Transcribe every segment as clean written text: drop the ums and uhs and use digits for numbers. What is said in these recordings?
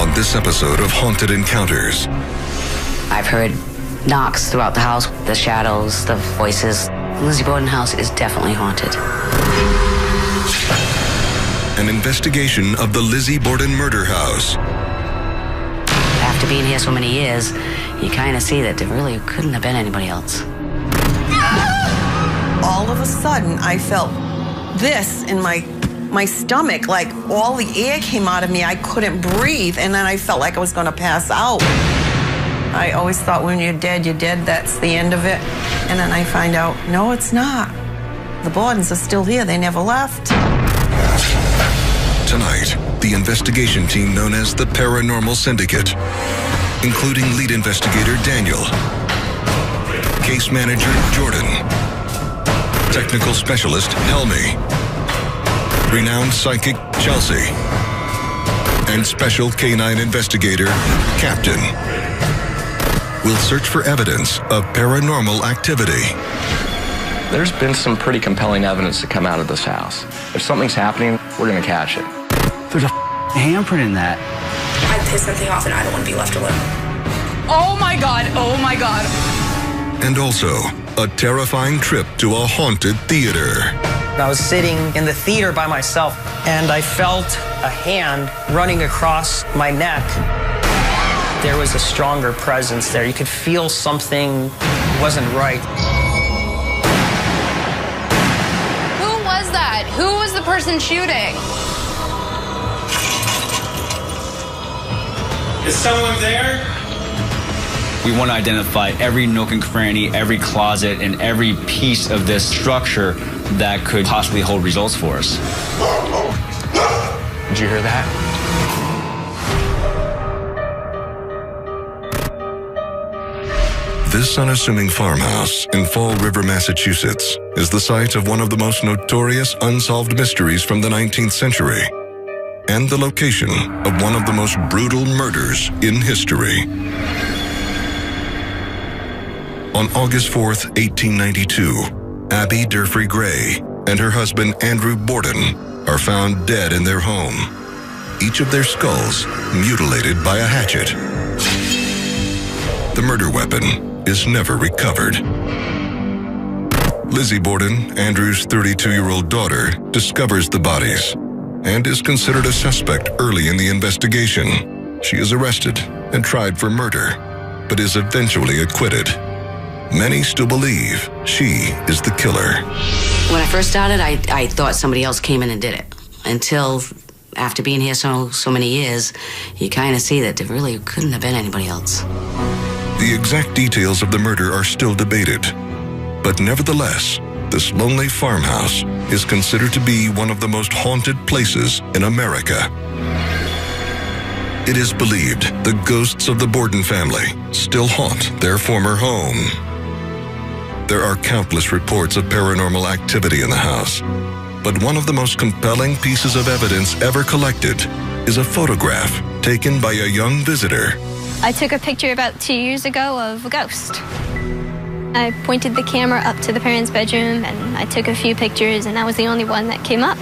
on this episode of Haunted Encounters. I've heard knocks throughout the house, the shadows, the voices. Lizzie Borden house is definitely haunted. An investigation of the Lizzie Borden murder house. After being here so many years, you kind of see that there really couldn't have been anybody else. All of a sudden, I felt this in my stomach, like all the air came out of me. I couldn't breathe, and then I felt like I was going to pass out. I always thought when you're dead, that's the end of it. And then I find out, no, it's not. The Bordens are still here. They never left. Tonight, the investigation team known as the Paranormal Syndicate, including lead investigator Daniel, case manager Jordan, technical specialist Helmi, renowned psychic Chelsea, and special canine investigator Captain will search for evidence of paranormal activity. There's been some pretty compelling evidence to come out of this house. If something's happening, we're gonna catch it. There's a handprint in that. I piss something off and I don't want to be left alone. Oh my God, oh my God. And also, a terrifying trip to a haunted theater. I was sitting in the theater by myself, and I felt a hand running across my neck. There was a stronger presence there. You could feel something wasn't right. Who was that? Who was the person shooting? Is someone there? We want to identify every nook and cranny, every closet, and every piece of this structure that could possibly hold results for us. Did you hear that? This unassuming farmhouse in Fall River, Massachusetts, is the site of one of the most notorious unsolved mysteries from the 19th century, and the location of one of the most brutal murders in history. On August 4th, 1892, Abby Durfee Gray and her husband Andrew Borden are found dead in their home, each of their skulls mutilated by a hatchet. The murder weapon is never recovered. Lizzie Borden, Andrew's 32-year-old daughter, discovers the bodies and is considered a suspect early in the investigation. She is arrested and tried for murder, but is eventually acquitted. Many still believe she is the killer. When I first started, I thought somebody else came in and did it. Until after being here so many years, you kind of see that there really couldn't have been anybody else. The exact details of the murder are still debated, but nevertheless, this lonely farmhouse is considered to be one of the most haunted places in America. It is believed the ghosts of the Borden family still haunt their former home. There are countless reports of paranormal activity in the house, but one of the most compelling pieces of evidence ever collected is a photograph taken by a young visitor. I took a picture about 2 years ago of a ghost. I pointed the camera up to the parents' bedroom and I took a few pictures, and that was the only one that came up.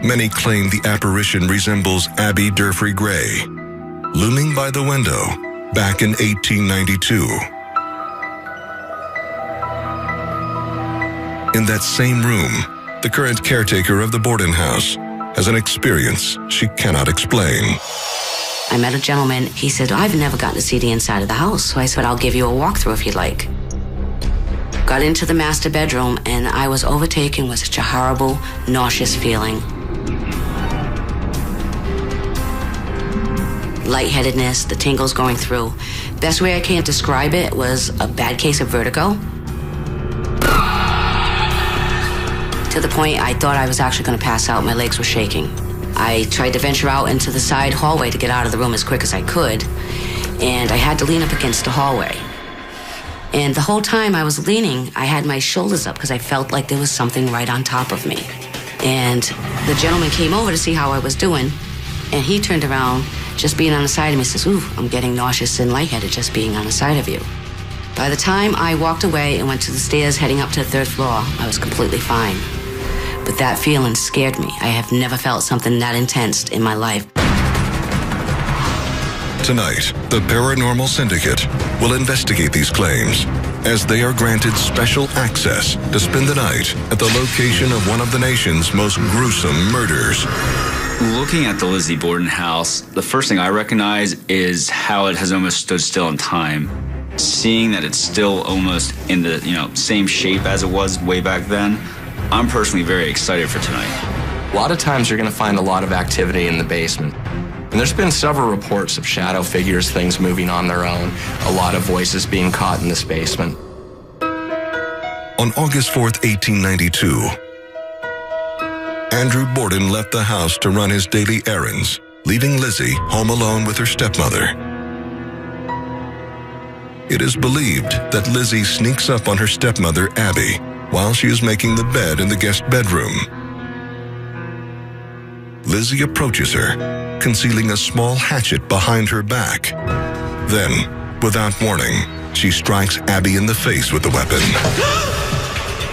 Many claim the apparition resembles Abby Durfee Gray, looming by the window back in 1892. In that same room, the current caretaker of the Borden house has an experience she cannot explain. I met a gentleman. He said, I've never gotten to see the inside of the house. So I said, I'll give you a walkthrough if you'd like. Got into the master bedroom, and I was overtaken with such a horrible, nauseous feeling. Lightheadedness, the tingles going through. Best way I can describe it was a bad case of vertigo. To the point I thought I was actually going to pass out. My legs were shaking. I tried to venture out into the side hallway to get out of the room as quick as I could, and I had to lean up against the hallway. And the whole time I was leaning, I had my shoulders up because I felt like there was something right on top of me. And the gentleman came over to see how I was doing, and he turned around, just being on the side of me, says, ooh, I'm getting nauseous and lightheaded just being on the side of you. By the time I walked away and went to the stairs heading up to the third floor, I was completely fine. But that feeling scared me. I have never felt something that intense in my life. Tonight, the Paranormal Syndicate will investigate these claims as they are granted special access to spend the night at the location of one of the nation's most gruesome murders. Looking at the Lizzie Borden house, the first thing I recognize is how it has almost stood still in time. Seeing that it's still almost in the same shape as it was way back then, I'm personally very excited for tonight. A lot of times you're going to find a lot of activity in the basement. And there's been several reports of shadow figures, things moving on their own, a lot of voices being caught in this basement. On August 4th, 1892, Andrew Borden left the house to run his daily errands, leaving Lizzie home alone with her stepmother. It is believed that Lizzie sneaks up on her stepmother, Abby, while she is making the bed in the guest bedroom. Lizzie approaches her, concealing a small hatchet behind her back. Then, without warning, she strikes Abby in the face with the weapon.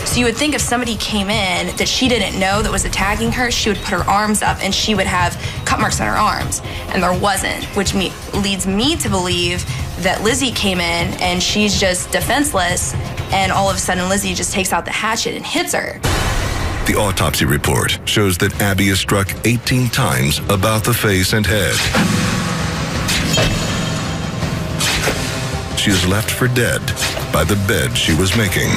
So you would think if somebody came in that she didn't know that was attacking her, she would put her arms up and she would have cut marks on her arms. And there wasn't, which leads me to believe that Lizzie came in and she's just defenseless, and all of a sudden Lizzie just takes out the hatchet and hits her. The autopsy report shows that Abby is struck 18 times about the face and head. She is left for dead by the bed she was making.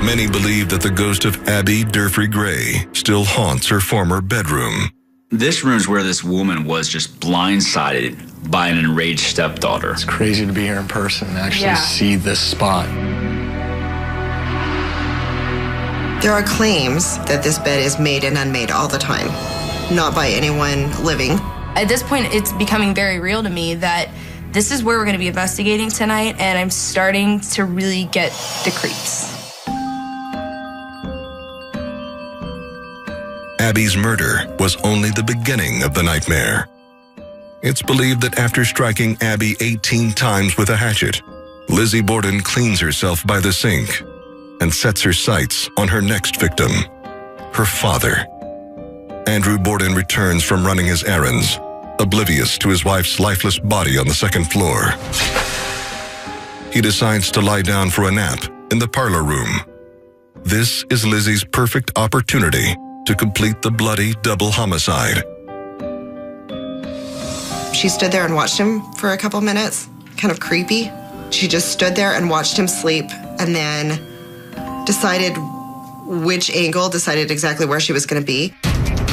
Many believe that the ghost of Abby Durfee Gray still haunts her former bedroom. This room is where this woman was just blindsided by an enraged stepdaughter. It's crazy to be here in person and actually see this spot. There are claims that this bed is made and unmade all the time, not by anyone living. At this point, it's becoming very real to me that this is where we're going to be investigating tonight, and I'm starting to really get the creeps. Abby's murder was only the beginning of the nightmare. It's believed that after striking Abby 18 times with a hatchet, Lizzie Borden cleans herself by the sink and sets her sights on her next victim, her father. Andrew Borden returns from running his errands, oblivious to his wife's lifeless body on the second floor. He decides to lie down for a nap in the parlor room. This is Lizzie's perfect opportunity to complete the bloody double homicide. She stood there and watched him for a couple minutes, kind of creepy. She just stood there and watched him sleep, and then decided which angle, decided exactly where she was going to be.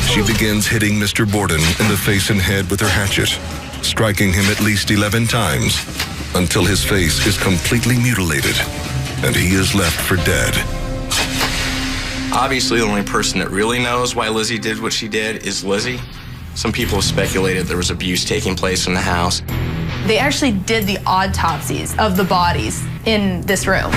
She begins hitting Mr. Borden in the face and head with her hatchet, striking him at least 11 times until his face is completely mutilated and he is left for dead. Obviously, the only person that really knows why Lizzie did what she did is Lizzie. Some people have speculated there was abuse taking place in the house. They actually did the autopsies of the bodies in this room.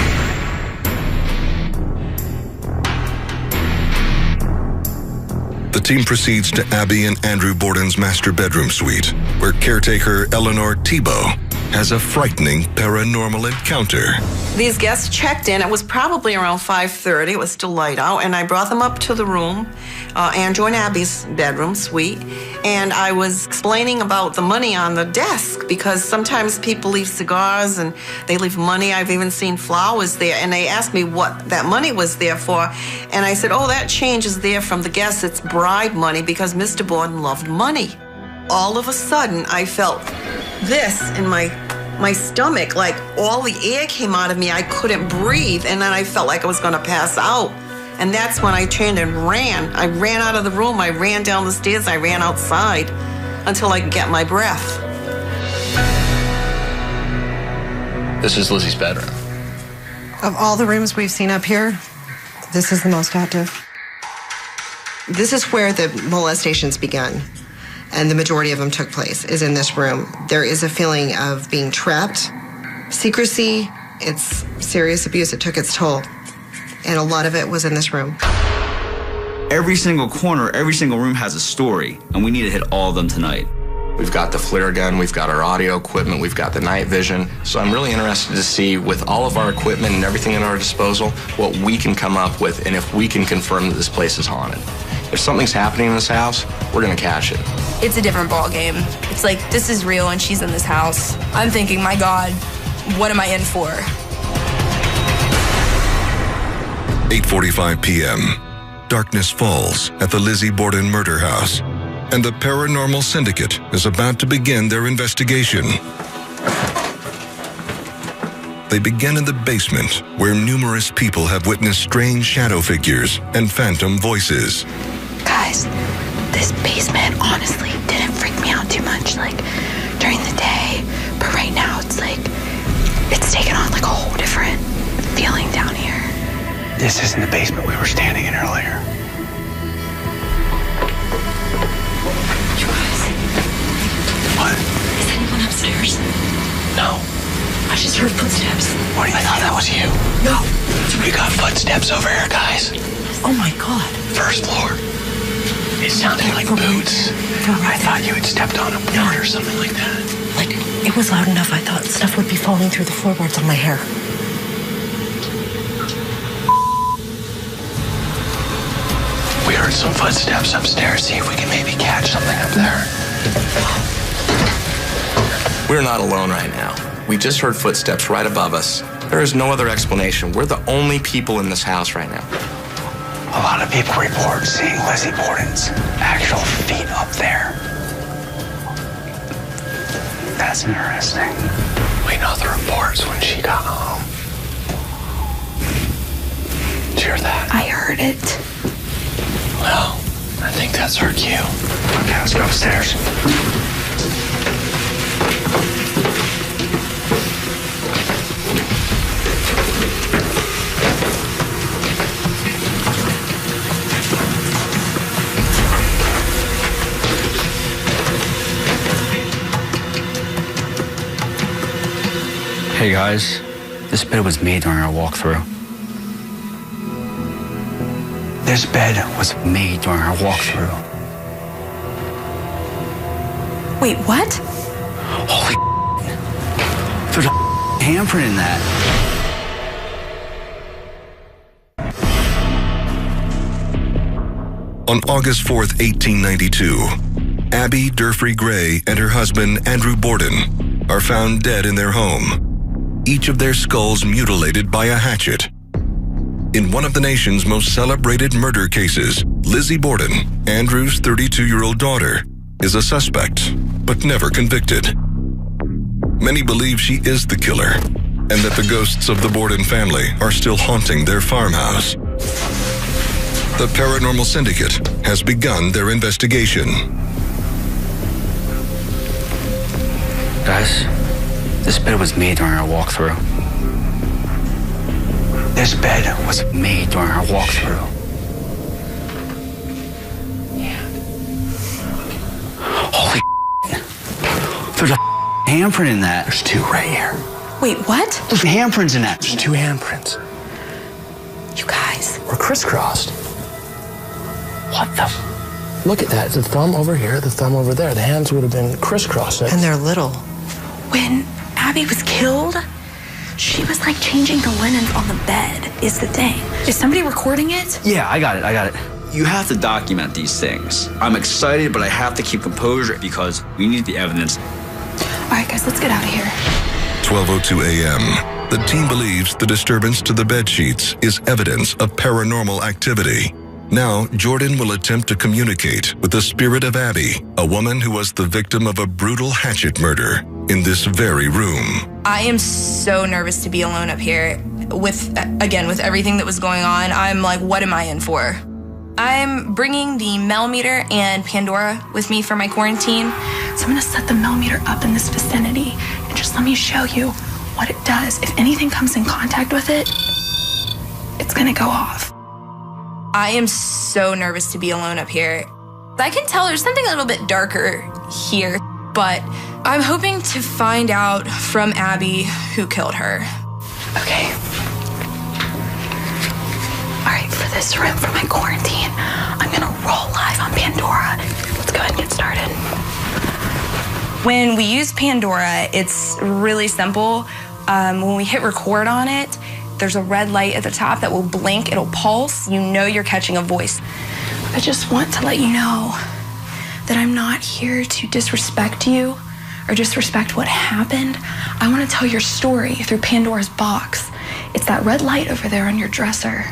The team proceeds to Abby and Andrew Borden's master bedroom suite, where caretaker Eleanor Tebow has a frightening paranormal encounter. These guests checked in. It was probably around 5:30. It was still light out, and I brought them up to the room, Andrew and Abby's bedroom suite, and I was explaining about the money on the desk, because sometimes people leave cigars and they leave money. I've even seen flowers there, and they asked me what that money was there for, and I said, oh, that change is there from the guests. It's bribe money, because Mr. Borden loved money. All of a sudden, I felt this in my stomach, like all the air came out of me. I couldn't breathe, and then I felt like I was going to pass out. And that's when I turned and ran. I ran out of the room. I ran down the stairs. I ran outside until I could get my breath. This is Lizzie's bedroom. Of all the rooms we've seen up here, this is the most active. This is where the molestations began, and the majority of them took place, is in this room. There is a feeling of being trapped, secrecy, it's serious abuse. It took its toll, and a lot of it was in this room. Every single corner, every single room has a story, and we need to hit all of them tonight. We've got the flare gun, we've got our audio equipment, we've got the night vision. So I'm really interested to see, with all of our equipment and everything at our disposal, what we can come up with and if we can confirm that this place is haunted. If something's happening in this house, we're gonna catch it. It's a different ball game. It's like, this is real and she's in this house. I'm thinking, my God, what am I in for? 8:45 p.m. Darkness falls at the Lizzie Borden murder house, and the Paranormal Syndicate is about to begin their investigation. They begin in the basement, where numerous people have witnessed strange shadow figures and phantom voices. Guys, this basement honestly didn't freak me out too much, like during the day, but right now it's like, it's taken on like a whole different feeling down here. This isn't the basement we were standing in earlier. You guys. What? Is anyone upstairs? No. I just heard footsteps. What? I thought that was you. No. We got footsteps over here, guys. Oh my God. First floor. It sounded like boots. I thought you had stepped on a board or something like that. Like, it was loud enough I thought stuff would be falling through the floorboards on my hair. We heard some footsteps upstairs. See if we can maybe catch something up there. We're not alone right now. We just heard footsteps right above us. There is no other explanation. We're the only people in this house right now. A lot of people report seeing Lizzie Borden's actual feet up there. That's interesting. We know the reports when she got home. Did you hear that? I heard it. Well, I think that's our cue. Okay, let's go upstairs. Hey guys, this bed was made during our walkthrough. This bed was Made during our walkthrough. Wait, what? Holy there's a handprint in that. On August 4th, 1892, Abby Durfee Gray and her husband, Andrew Borden, are found dead in their home, each of their skulls mutilated by a hatchet. In one of the nation's most celebrated murder cases, Lizzie Borden, Andrew's 32-year-old daughter, is a suspect, but never convicted. Many believe she is the killer, and that the ghosts of the Borden family are still haunting their farmhouse. The Paranormal Syndicate has begun their investigation. Guys, this bed was made during our walkthrough. This bed was Made during our walkthrough. Holy there's a handprint in that. There's two right here. Wait, what? There's handprints in that. There's two handprints. You guys. We're crisscrossed. What the? Look at that. The thumb over here, the thumb over there. The hands would have been crisscrossed. And they're little. When Abby was killed, she was like changing the linens on the bed, is the thing. Is somebody recording it? Yeah, I got it. You have to document these things. I'm excited, but I have to keep composure because we need the evidence. All right, guys, let's get out of here. 12:02 a.m. The team believes the disturbance to the bed sheets is evidence of paranormal activity. Now, Jordan will attempt to communicate with the spirit of Abby, a woman who was the victim of a brutal hatchet murder in this very room. I am so nervous to be alone up here. With everything that was going on, I'm like, what am I in for? I'm bringing the millimeter and Pandora with me for my quarantine. So I'm gonna set the millimeter up in this vicinity and just let me show you what it does. If anything comes in contact with it, it's gonna go off. I am so nervous to be alone up here. I can tell there's something a little bit darker here, but I'm hoping to find out from Abby who killed her. Okay. All right, for this room, for my quarantine, I'm gonna roll live on Pandora. Let's go ahead and get started. When we use Pandora, it's really simple. When we hit record on it, there's a red light at the top that will blink, it'll pulse. You know you're catching a voice. I just want to let you know that I'm not here to disrespect you or disrespect what happened. I want to tell your story through Pandora's box. It's that red light over there on your dresser.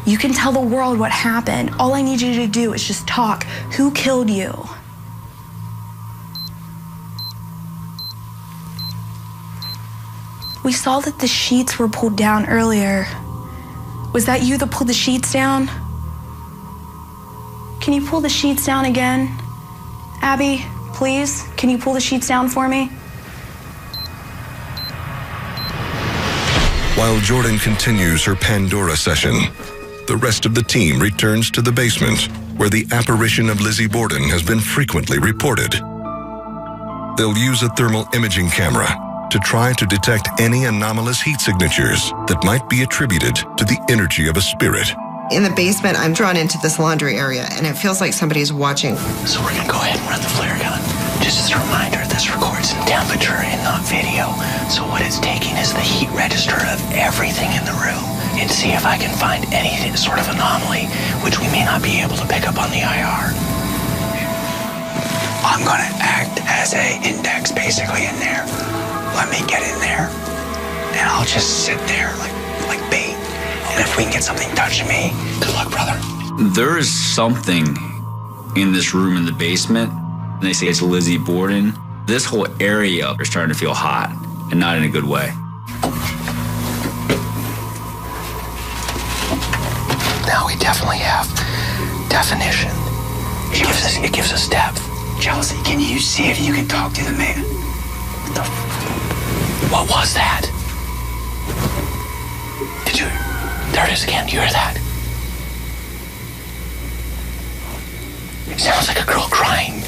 You can tell the world what happened. All I need you to do is just talk. Who killed you? We saw that the sheets were pulled down earlier. Was that you that pulled the sheets down? Can you pull the sheets down again? Abby, please, can you pull the sheets down for me? While Jordan continues her Pandora session, the rest of the team returns to the basement where the apparition of Lizzie Borden has been frequently reported. They'll use a thermal imaging camera to try to detect any anomalous heat signatures that might be attributed to the energy of a spirit. In the basement, I'm drawn into this laundry area, and it feels like somebody's watching. So we're gonna go ahead and run the flare gun. Just as a reminder, this records in temperature and not video. So what it's taking is the heat register of everything in the room and see if I can find any sort of anomaly, which we may not be able to pick up on the IR. I'm gonna act as a index basically in there. Let me get in there, and I'll just sit there like bait. And if we can get something touching me, good luck, brother. There is something in this room in the basement, and they say it's Lizzie Borden. This whole area is starting to feel hot, and not in a good way. Now we definitely have definition. It gives us depth. Chelsea, can you see if you can talk to the man? What was that? Did you? There it is again. You hear that? It sounds like a girl crying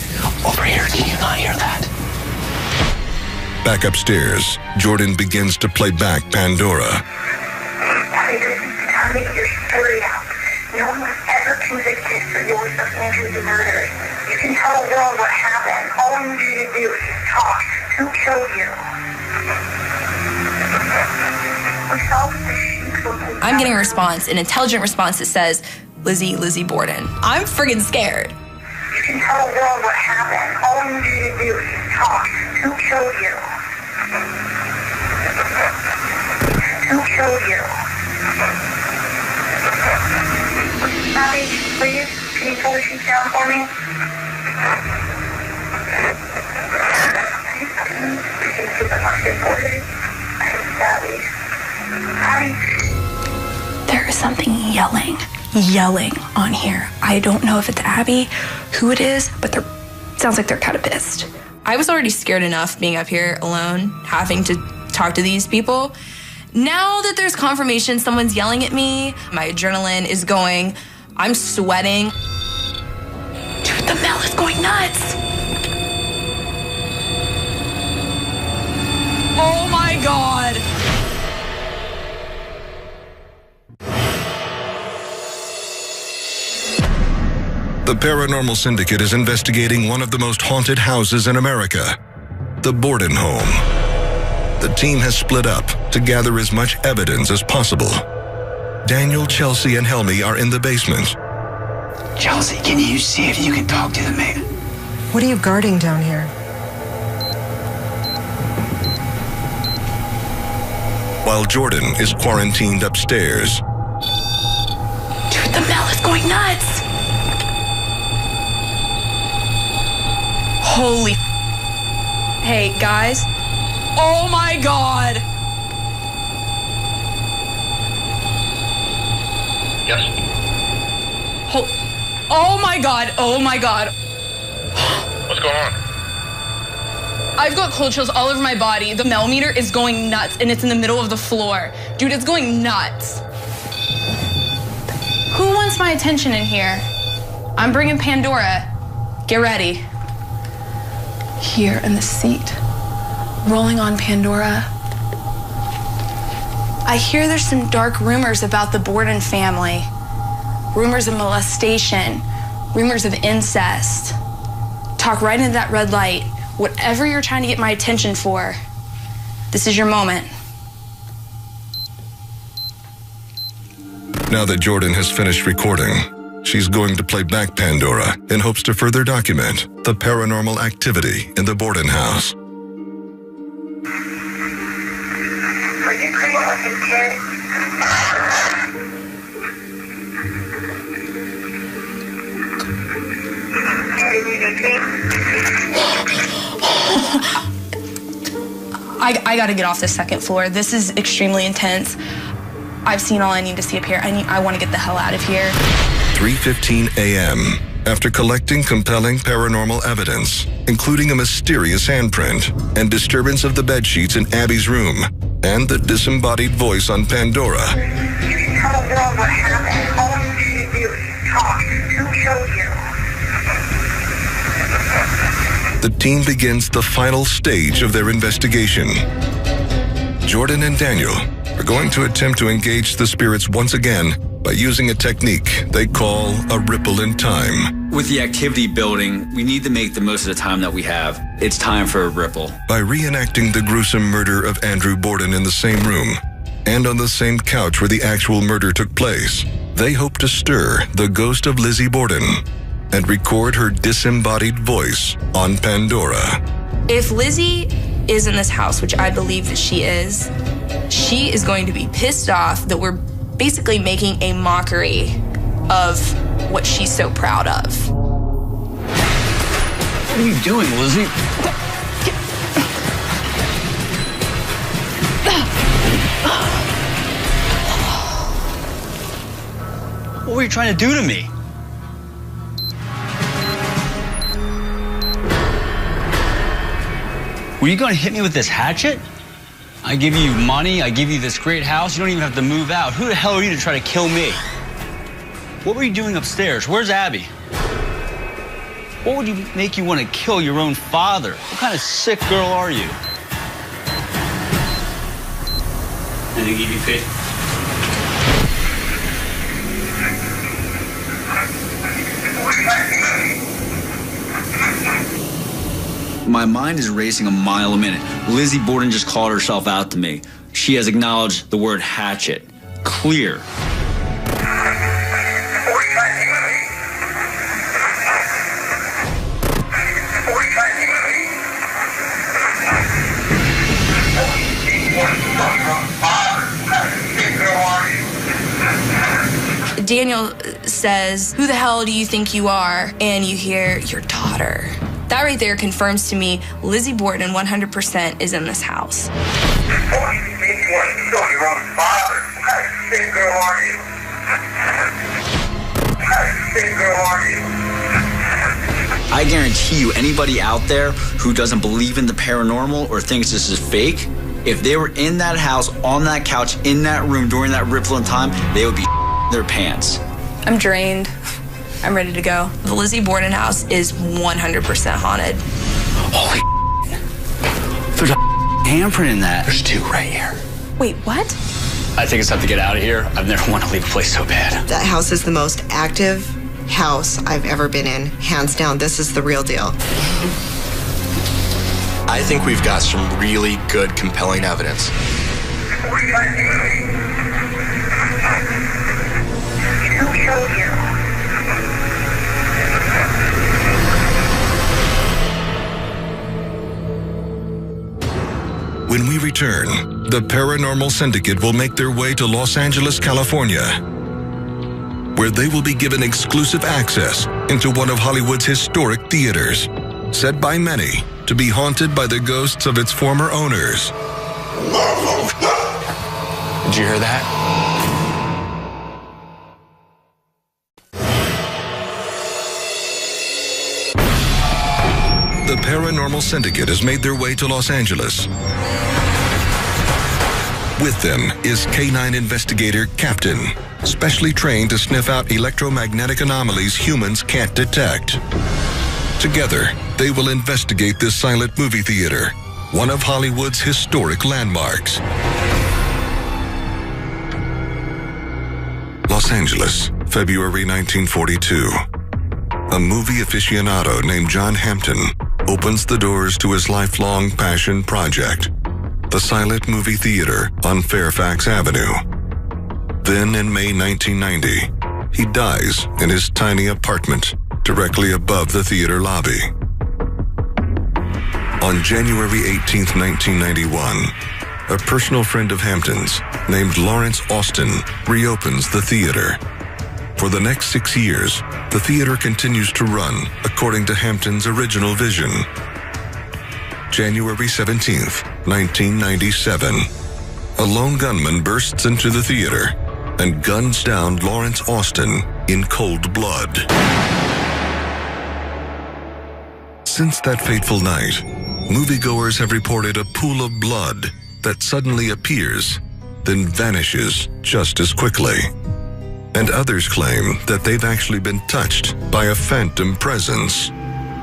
over here. Can you not hear that? Back upstairs, Jordan begins to play back Pandora. Tell me your story out. No one was ever convicted for yours of Andrew's murder. You can tell the world what happened. All I need you to do is just talk. Who killed you? I'm getting a response, an intelligent response that says, Lizzie Borden. I'm friggin' scared. You can tell the world what happened. All I need you to do is just talk. Who killed you? Who killed you? Abby, please, can you pull the sheets down for me? There is something yelling on here. I don't know if it's Abby, who it is, but it sounds like they're kind of pissed. I was already scared enough being up here alone, having to talk to these people. Now that there's confirmation someone's yelling at me, my adrenaline is going, I'm sweating. Dude, the Mel is going nuts. Oh my God. The Paranormal Syndicate is investigating one of the most haunted houses in America, the Borden home. The team has split up to gather as much evidence as possible. Daniel, Chelsea, and Helmy are in the basement. Chelsea, can you see if you can talk to the man? What are you guarding down here? While Jordan is quarantined upstairs. Dude, the Mel is going nuts. Holy. Hey, guys. Oh my God. Yes. Oh my God. Oh my God. What's going on? I've got cold chills all over my body. The Mel meter is going nuts, and it's in the middle of the floor. Dude, it's going nuts. Who wants my attention in here? I'm bringing Pandora. Get ready. Here in the seat, rolling on Pandora. I hear there's some dark rumors about the Borden family. Rumors of molestation, rumors of incest. talk right into that red light. Whatever you're trying to get my attention for, this is your moment. Now that Jordan has finished recording, she's going to play back Pandora in hopes to further document the paranormal activity in the Borden house. Are you pretty fucking kid? I gotta get off the second floor. This is extremely intense. I've seen all I need to see up here. I want to get the hell out of here. 3:15 a.m. After collecting compelling paranormal evidence, including a mysterious handprint and disturbance of the bedsheets in Abby's room, and the disembodied voice on Pandora. You can tell the world what happened. All you need to do is talk. Who killed you? The team begins the final stage of their investigation. Jordan and Daniel are going to attempt to engage the spirits once again by using a technique they call a ripple in time. With the activity building, we need to make the most of the time that we have. It's time for a ripple. By reenacting the gruesome murder of Andrew Borden in the same room and on the same couch where the actual murder took place, they hope to stir the ghost of Lizzie Borden and record her disembodied voice on Pandora. If Lizzie is in this house, which I believe that she is going to be pissed off that we're basically making a mockery of what she's so proud of. What are you doing, Lizzie? What were you trying to do to me? Were you going to hit me with this hatchet? I give you money, I give you this great house, you don't even have to move out. Who the hell are you to try to kill me? What were you doing upstairs? Where's Abby? What would make you want to kill your own father? What kind of sick girl are you? Anything you can pay? My mind is racing a mile a minute. Lizzie Borden just called herself out to me. She has acknowledged the word hatchet. Clear. Daniel says, "Who the hell do you think you are?" And you hear, "Your daughter." That right there confirms to me Lizzie Borden 100% is in this house. I guarantee you, anybody out there who doesn't believe in the paranormal or thinks this is fake, if they were in that house, on that couch, in that room during that ripple in time, they would be their pants. I'm drained. I'm ready to go. The Lizzie Borden house is 100% haunted. Holy there's a handprint in that. There's two right here. Wait, what? I think it's time to get out of here. I've never wanted to leave a place so bad. That house is the most active house I've ever been in. Hands down, this is the real deal. I think we've got some really good, compelling evidence. Who killed you? When we return, the Paranormal Syndicate will make their way to Los Angeles, California, where they will be given exclusive access into one of Hollywood's historic theaters, said by many to be haunted by the ghosts of its former owners. Did you hear that? The Paranormal Syndicate has made their way to Los Angeles. With them is K9 investigator Captain, specially trained to sniff out electromagnetic anomalies humans can't detect. Together, they will investigate this silent movie theater, one of Hollywood's historic landmarks. Los Angeles, February 1942. a movie aficionado named John Hampton opens the doors to his lifelong passion project, the Silent Movie Theater on Fairfax Avenue. Then in May 1990, he dies in his tiny apartment directly above the theater lobby. On January 18, 1991, a personal friend of Hampton's named Lawrence Austin reopens the theater. For the next 6 years, the theater continues to run according to Hampton's original vision. January 17, 1997, a lone gunman bursts into the theater and guns down Lawrence Austin in cold blood. Since that fateful night, moviegoers have reported a pool of blood that suddenly appears, then vanishes just as quickly. And others claim that they've actually been touched by a phantom presence.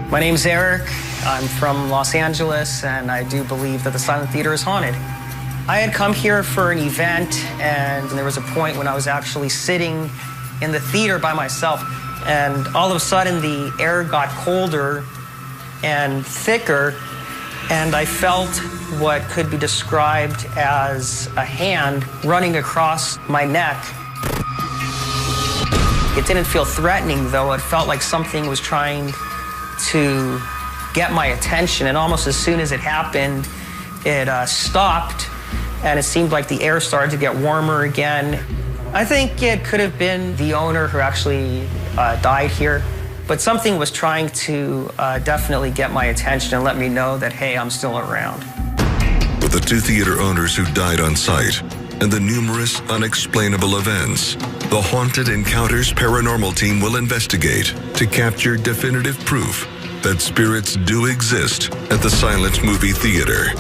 My name's Eric. I'm from Los Angeles, and I do believe that the Silent Theater is haunted. I had come here for an event, and there was a point when I was actually sitting in the theater by myself, and all of a sudden the air got colder and thicker, and I felt what could be described as a hand running across my neck. It didn't feel threatening, though. It felt like something was trying to get my attention, and almost as soon as it happened, it stopped, and it seemed like the air started to get warmer again. I think it could have been the owner who actually died here, but something was trying to definitely get my attention and let me know that, hey, I'm still around. With the 2 theater owners who died on site and the numerous unexplainable events, the Haunted Encounters Paranormal Team will investigate to capture definitive proof that spirits do exist at the Silent Movie Theater.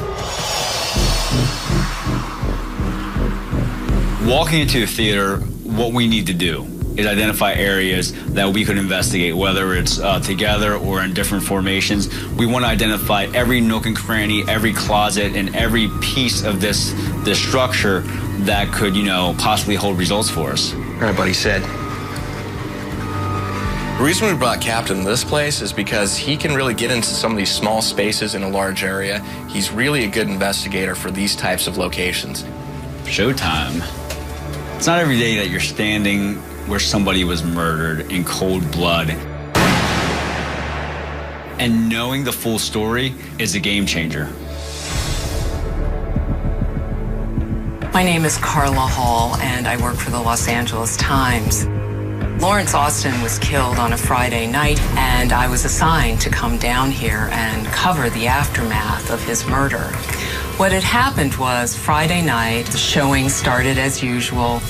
Walking into a theater, what we need to do is identify areas that we could investigate, whether it's together or in different formations. We want to identify every nook and cranny, every closet, and every piece of this structure that could, possibly hold results for us. All right, buddy, Sid. The reason we brought Captain to this place is because he can really get into some of these small spaces in a large area. He's really a good investigator for these types of locations. Showtime. It's not every day that you're standing where somebody was murdered in cold blood. And knowing the full story is a game changer. My name is Carla Hall, and I work for the Los Angeles Times. Lawrence Austin was killed on a Friday night, and I was assigned to come down here and cover the aftermath of his murder. What had happened was Friday night, the showing started as usual.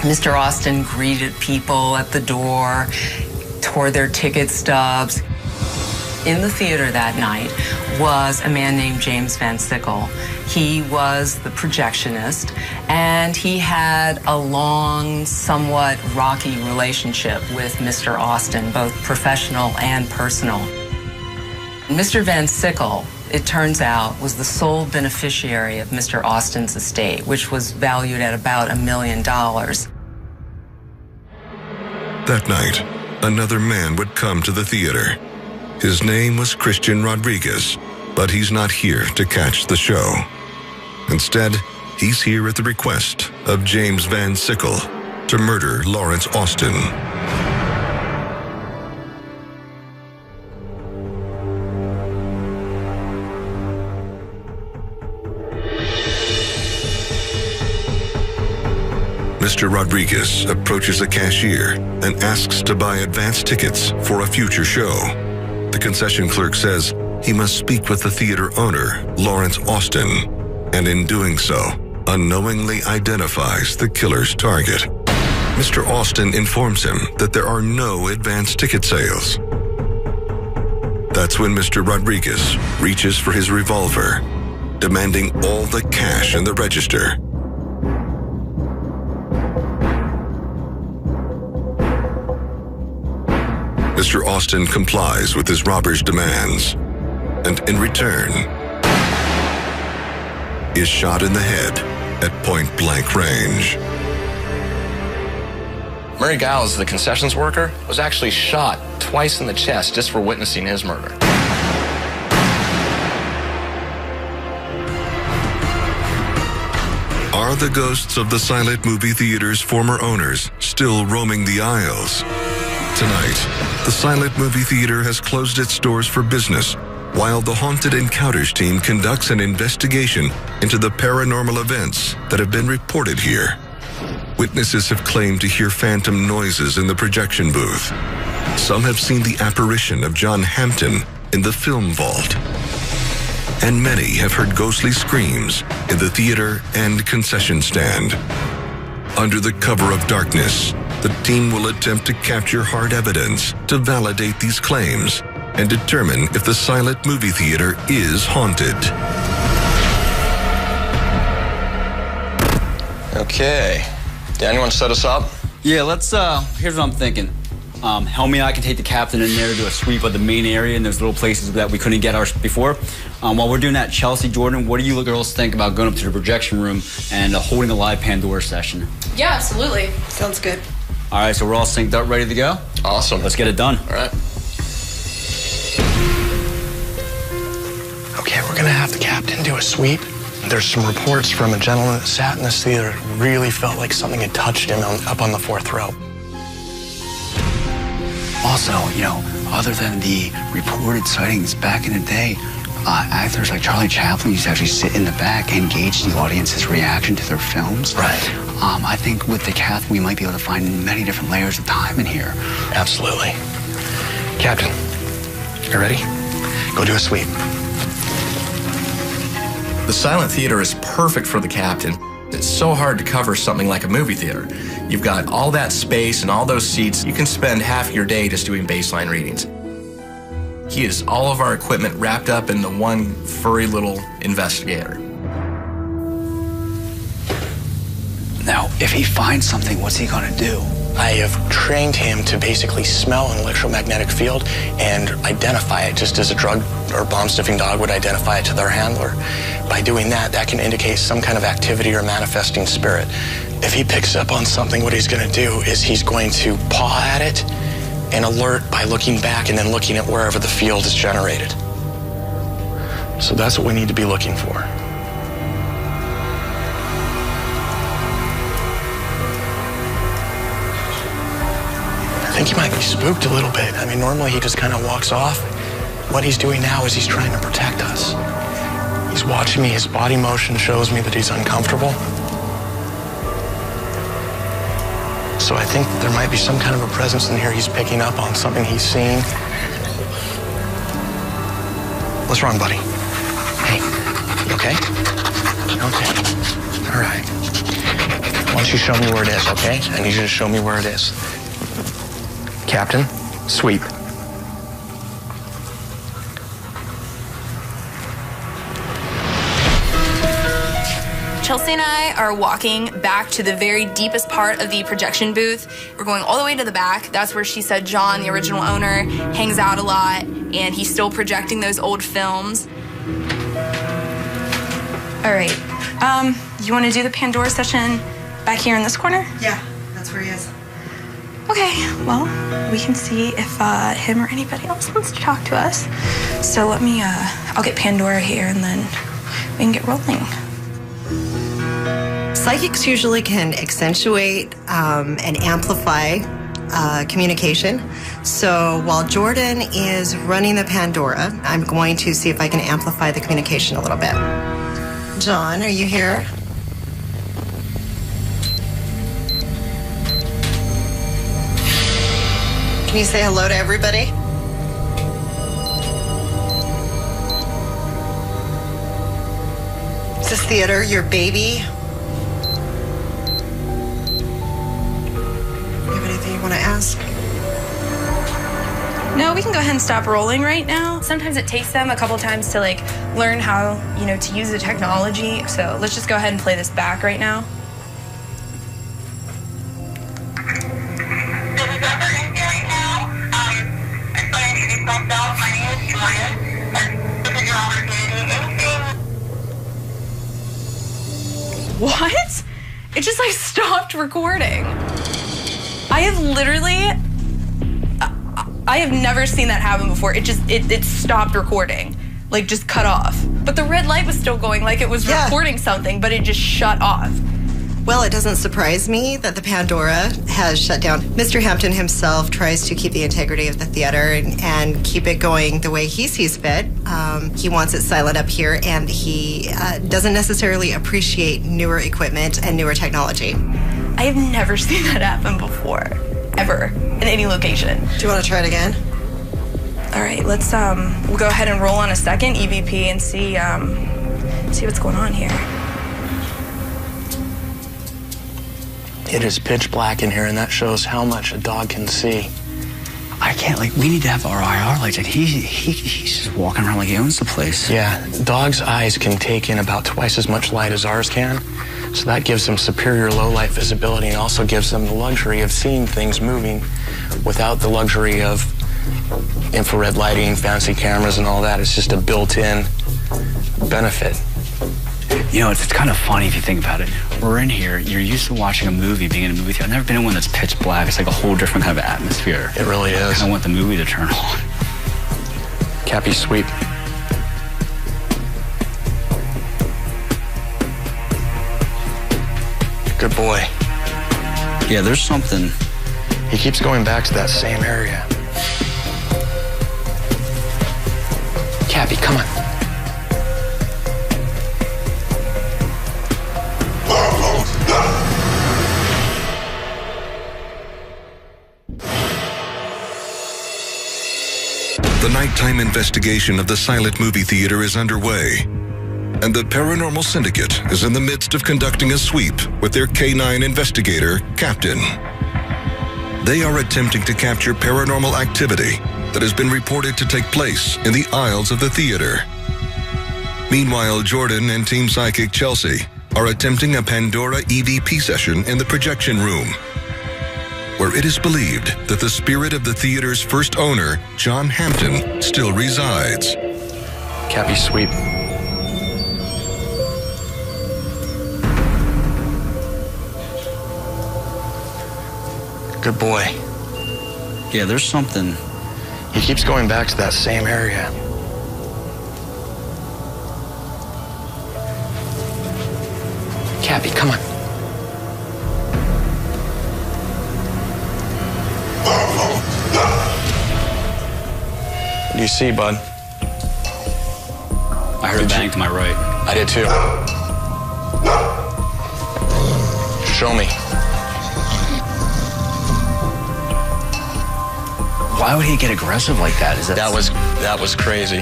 Mr. Austin greeted people at the door, tore their ticket stubs. In the theater that night was a man named James Van Sickle. He was the projectionist, and he had a long, somewhat rocky relationship with Mr. Austin, both professional and personal. Mr. Van Sickle, it turns out, was the sole beneficiary of Mr. Austin's estate, which was valued at about $1 million. That night, another man would come to the theater. His name was Christian Rodriguez, but he's not here to catch the show. Instead, he's here at the request of James Van Sickle to murder Lawrence Austin. Mr. Rodriguez approaches a cashier and asks to buy advance tickets for a future show. The concession clerk says he must speak with the theater owner, Lawrence Austin, and in doing so, unknowingly identifies the killer's target. Mr. Austin informs him that there are no advance ticket sales. That's when Mr. Rodriguez reaches for his revolver, demanding all the cash in the register. Mr. Austin complies with his robber's demands, and in return, is shot in the head at point-blank range. Murray Giles, the concessions worker, was actually shot twice in the chest just for witnessing his murder. Are the ghosts of the silent movie theater's former owners still roaming the aisles? Tonight, the silent movie theater has closed its doors for business, while the Haunted Encounters team conducts an investigation into the paranormal events that have been reported here. Witnesses have claimed to hear phantom noises in the projection booth. Some have seen the apparition of John Hampton in the film vault. And many have heard ghostly screams in the theater and concession stand. Under the cover of darkness, the team will attempt to capture hard evidence to validate these claims and determine if the silent movie theater is haunted. Okay. Dan, you want to set us up? Yeah, let's, here's what I'm thinking. Helmy and I can take the captain in there, do a sweep of the main area and those little places that we couldn't get ours before. While we're doing that, Chelsea, Jordan, what do you girls think about going up to the projection room and holding a live Pandora session? Yeah, absolutely. Sounds good. All right, so we're all synced up, ready to go? Awesome. Let's get it done. All right. Okay, we're gonna have the captain do a sweep. There's some reports from a gentleman that sat in this theater that really felt like something had touched him up on the 4th row. Also, you know, other than the reported sightings back in the day, actors like Charlie Chaplin used to actually sit in the back and gauge the audience's reaction to their films. Right. I think with the cath, we might be able to find many different layers of time in here. Absolutely. Captain, you ready? Go do a sweep. The silent theater is perfect for the captain. It's so hard to cover something like a movie theater. You've got all that space and all those seats. You can spend half your day just doing baseline readings. He has all of our equipment wrapped up in the one furry little investigator. Now, if he finds something, what's he gonna do? I have trained him to basically smell an electromagnetic field and identify it, just as a drug or bomb-sniffing dog would identify it to their handler. By doing that, that can indicate some kind of activity or manifesting spirit. If he picks up on something, what he's going to do is he's going to paw at it and alert by looking back and then looking at wherever the field is generated. So that's what we need to be looking for. I think he might be spooked a little bit. I mean, normally he just kind of walks off. What he's doing now is he's trying to protect us. He's watching me. His body motion shows me that he's uncomfortable. So I think there might be some kind of a presence in here he's picking up on, something he's seeing. What's wrong, buddy? Hey, you okay? Okay. All right. Why don't you show me where it is, okay? I need you to show me where it is. Captain, sweep. Chelsea and I are walking back to the very deepest part of the projection booth. We're going all the way to the back. That's where she said John, the original owner, hangs out a lot, and he's still projecting those old films. All right. You want to do the Pandora session back here in this corner? Yeah, that's where he is. Okay, well, we can see if him or anybody else wants to talk to us. So let me, I'll get Pandora here and then we can get rolling. Psychics usually can accentuate and amplify communication. So while Jordan is running the Pandora, I'm going to see if I can amplify the communication a little bit. John, are you here? Can you say hello to everybody? Is this theater your baby? You have anything you want to ask? No, we can go ahead and stop rolling right now. Sometimes it takes them a couple times to like learn how, to use the technology. So let's just go ahead and play this back right now. What? It just like stopped recording. I I have never seen that happen before. It stopped recording, like just cut off. But the red light was still going, like it was recording something, but it just shut off. Well, it doesn't surprise me that the Pandora has shut down. Mr. Hampton himself tries to keep the integrity of the theater and keep it going the way he sees fit. He wants it silent up here, and he doesn't necessarily appreciate newer equipment and newer technology. I have never seen that happen before, ever, in any location. Do you want to try it again? All right, let's we'll go ahead and roll on a second EVP and see what's going on here. It is pitch black in here, and that shows how much a dog can see. I can't, like, we need to have our IR lights. Like, he's just walking around like he owns the place. Yeah, dogs' eyes can take in about twice as much light as ours can. So that gives them superior low light visibility and also gives them the luxury of seeing things moving without the luxury of infrared lighting, fancy cameras, and all that. It's just a built-in benefit. You know, it's kind of funny if you think about it. We're in here, you're used to watching a movie, being in a movie theater. I've never been in one that's pitch black. It's like a whole different kind of atmosphere. It really is. I kind of want the movie to turn on. Cappy sweep. Good boy. Yeah, there's something. He keeps going back to that same area. Cappy, come on. The nighttime investigation of the silent movie theater is underway, and the Paranormal Syndicate is in the midst of conducting a sweep with their K9 investigator, Captain. They are attempting to capture paranormal activity that has been reported to take place in the aisles of the theater. Meanwhile, Jordan and Team Psychic Chelsea are attempting a Pandora EVP session in the projection room, where it is believed that the spirit of the theater's first owner, John Hampton, still resides. Cappy sweep. Good boy. Yeah, there's something. He keeps going back to that same area. Cappy, come on. What do you see, bud? I heard a bang to my right. I did too. Show me. Why would he get aggressive like that? Is that was crazy.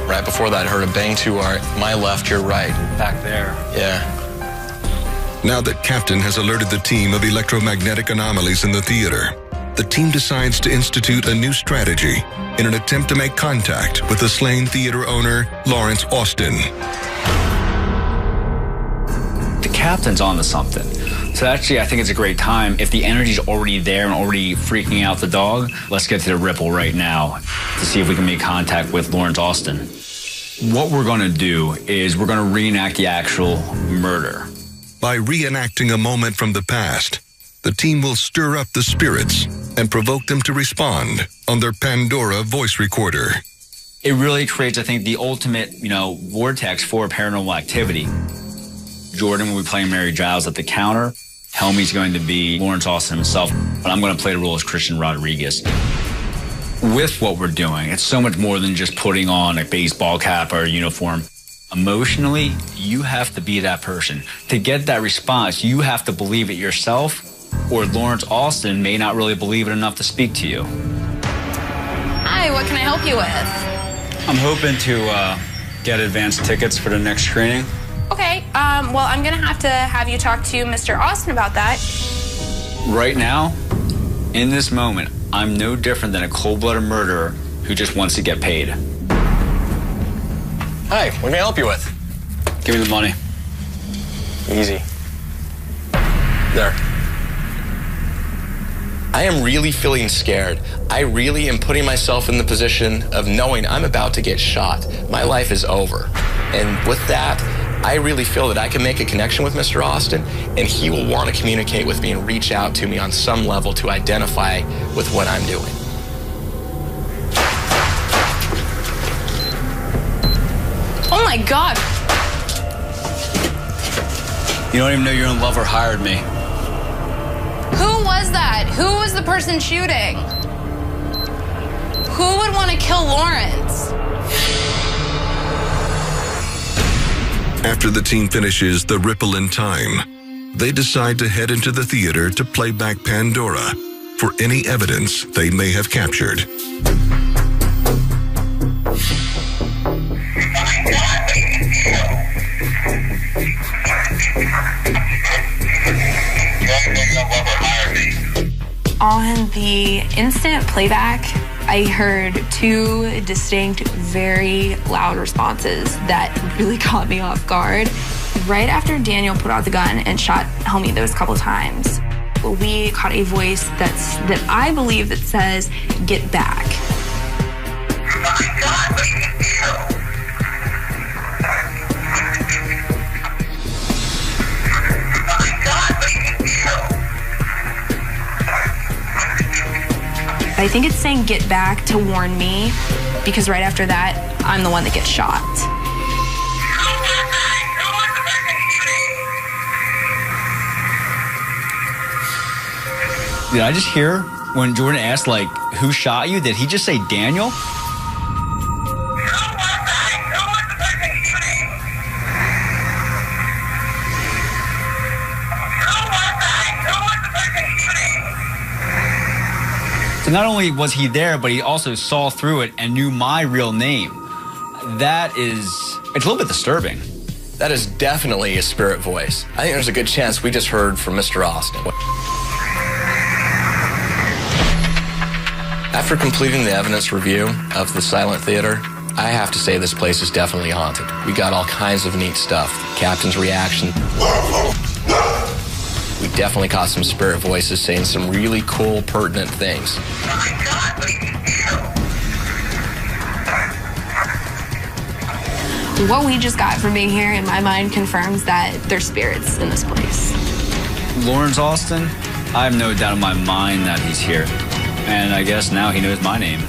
Right before that, I heard a bang to my left, your right. Back there. Yeah. Now that Captain has alerted the team of electromagnetic anomalies in the theater, the team decides to institute a new strategy in an attempt to make contact with the slain theater owner, Lawrence Austin. The captain's onto something. So actually, I think it's a great time. If the energy's already there and already freaking out the dog, let's get to the ripple right now to see if we can make contact with Lawrence Austin. What we're going to do is we're going to reenact the actual murder. By reenacting a moment from the past, the team will stir up the spirits and provoke them to respond on their Pandora voice recorder. It really creates, I think, the ultimate, vortex for paranormal activity. Jordan will be playing Mary Giles at the counter. Helmy's going to be Lawrence Austin himself, but I'm going to play the role as Christian Rodriguez. With what we're doing, it's so much more than just putting on a baseball cap or a uniform. Emotionally, you have to be that person. To get that response, you have to believe it yourself, or Lawrence Austin may not really believe it enough to speak to you. Hi, what can I help you with? I'm hoping to get advance tickets for the next screening. Okay, well, I'm gonna have to have you talk to Mr. Austin about that. Right now, in this moment, I'm no different than a cold-blooded murderer who just wants to get paid. Hi, what can I help you with? Give me the money. Easy. There. I am really feeling scared. I really am putting myself in the position of knowing I'm about to get shot. My life is over. And with that, I really feel that I can make a connection with Mr. Austin, and he will want to communicate with me and reach out to me on some level to identify with what I'm doing. Oh my God. You don't even know your own lover hired me. Who was that? Who was the person shooting? Who would want to kill Lawrence? After the team finishes The Ripple in Time, they decide to head into the theater to play back Pandora for any evidence they may have captured. On the instant playback, I heard two distinct, very loud responses that really caught me off guard. Right after Daniel put out the gun and shot Helmy those couple times, we caught a voice that I believe that says, "Get back." I think it's saying "get back" to warn me, because right after that, I'm the one that gets shot. Did I just hear when Jordan asked, like, who shot you? Did he just say Daniel? So not only was he there, but he also saw through it and knew my real name. It's a little bit disturbing. That is definitely a spirit voice. I think there's a good chance we just heard from Mr. Austin. After completing the evidence review of the silent theater, I have to say this place is definitely haunted. We got all kinds of neat stuff. Captain's reaction. We definitely caught some spirit voices saying some really cool, pertinent things. What we just got from being here, in my mind, confirms that there's spirits in this place. Lawrence Austin, I have no doubt in my mind that he's here. And I guess now he knows my name.